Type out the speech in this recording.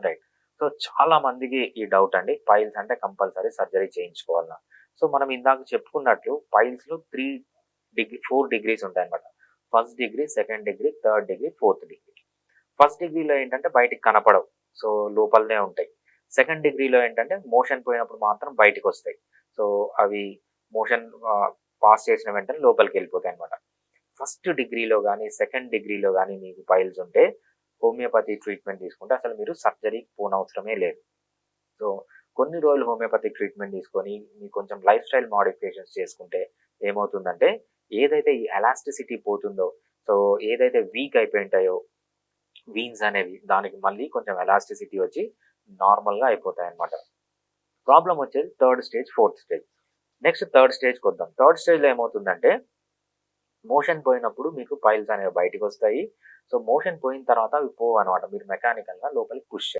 Right. So, చాలా మందికి ఈ డౌట్ అండి. పైల్స్ అంటే కంపల్సరీ సర్జరీ చేయించుకోవాలా? సో, మనం ఇందాక చెప్పుకున్నట్లు పైల్స్‌లో 4 డిగ్రీస్ ఉంటాయన్నమాట. First degree, second degree, third degree, fourth degree. First డిగ్రీలో ఏంటంటే బయటికి కనపడవు. సో, లోపలనే ఉంటాయి. సెకండ్ డిగ్రీలో ఏంటంటే మోషన్ పోయినప్పుడు మాత్రం బయటికొస్తాయి. సో, అవి మోషన్ పాస్ చేసిన వెంటనే లోపలికెళ్ళిపోతాయన్నమాట. ఫస్ట్ డిగ్రీలో గాని, సెకండ్ డిగ్రీలో గాని మీకు పైల్స్ ఉంటే హోమియోపతి ట్రీట్మెంట్ తీసుకుంటే అసలు మీరు సర్జరీకి పోనవసరమే లేదు. సో, కొన్ని రోజులు హోమియోపతి ట్రీట్మెంట్ తీసుకొని మీకు కొంచెం లైఫ్ స్టైల్ మోడిఫికేషన్స్ చేసుకుంటే ఏమవుతుందంటే ఏదైతే ఈ ఎలాస్టిసిటీ పోతుందో, సో ఏదైతే వీక్ అయిపోయుంటాయో వీన్స్ అనేవి దానికి మళ్ళీ కొంచెం ఎలాస్టిసిటీ వచ్చి నార్మల్‌గా అయిపోతాయన్నమాట. ప్రాబ్లమ్ వచ్చేది third stage, fourth stage. Next third స్టేజ్‌కొద్దాం. థర్డ్ స్టేజ్‌లో ఏమవుతుందంటే మోషన్ పోయినప్పుడు మీకు పైల్స్ అనేవి బయటికొస్తాయి. సో, మోషన్ పోయిన తర్వాత అవి పోవన్నమాట. మీరు మెకానికల్‌గా లోపలికి పుష్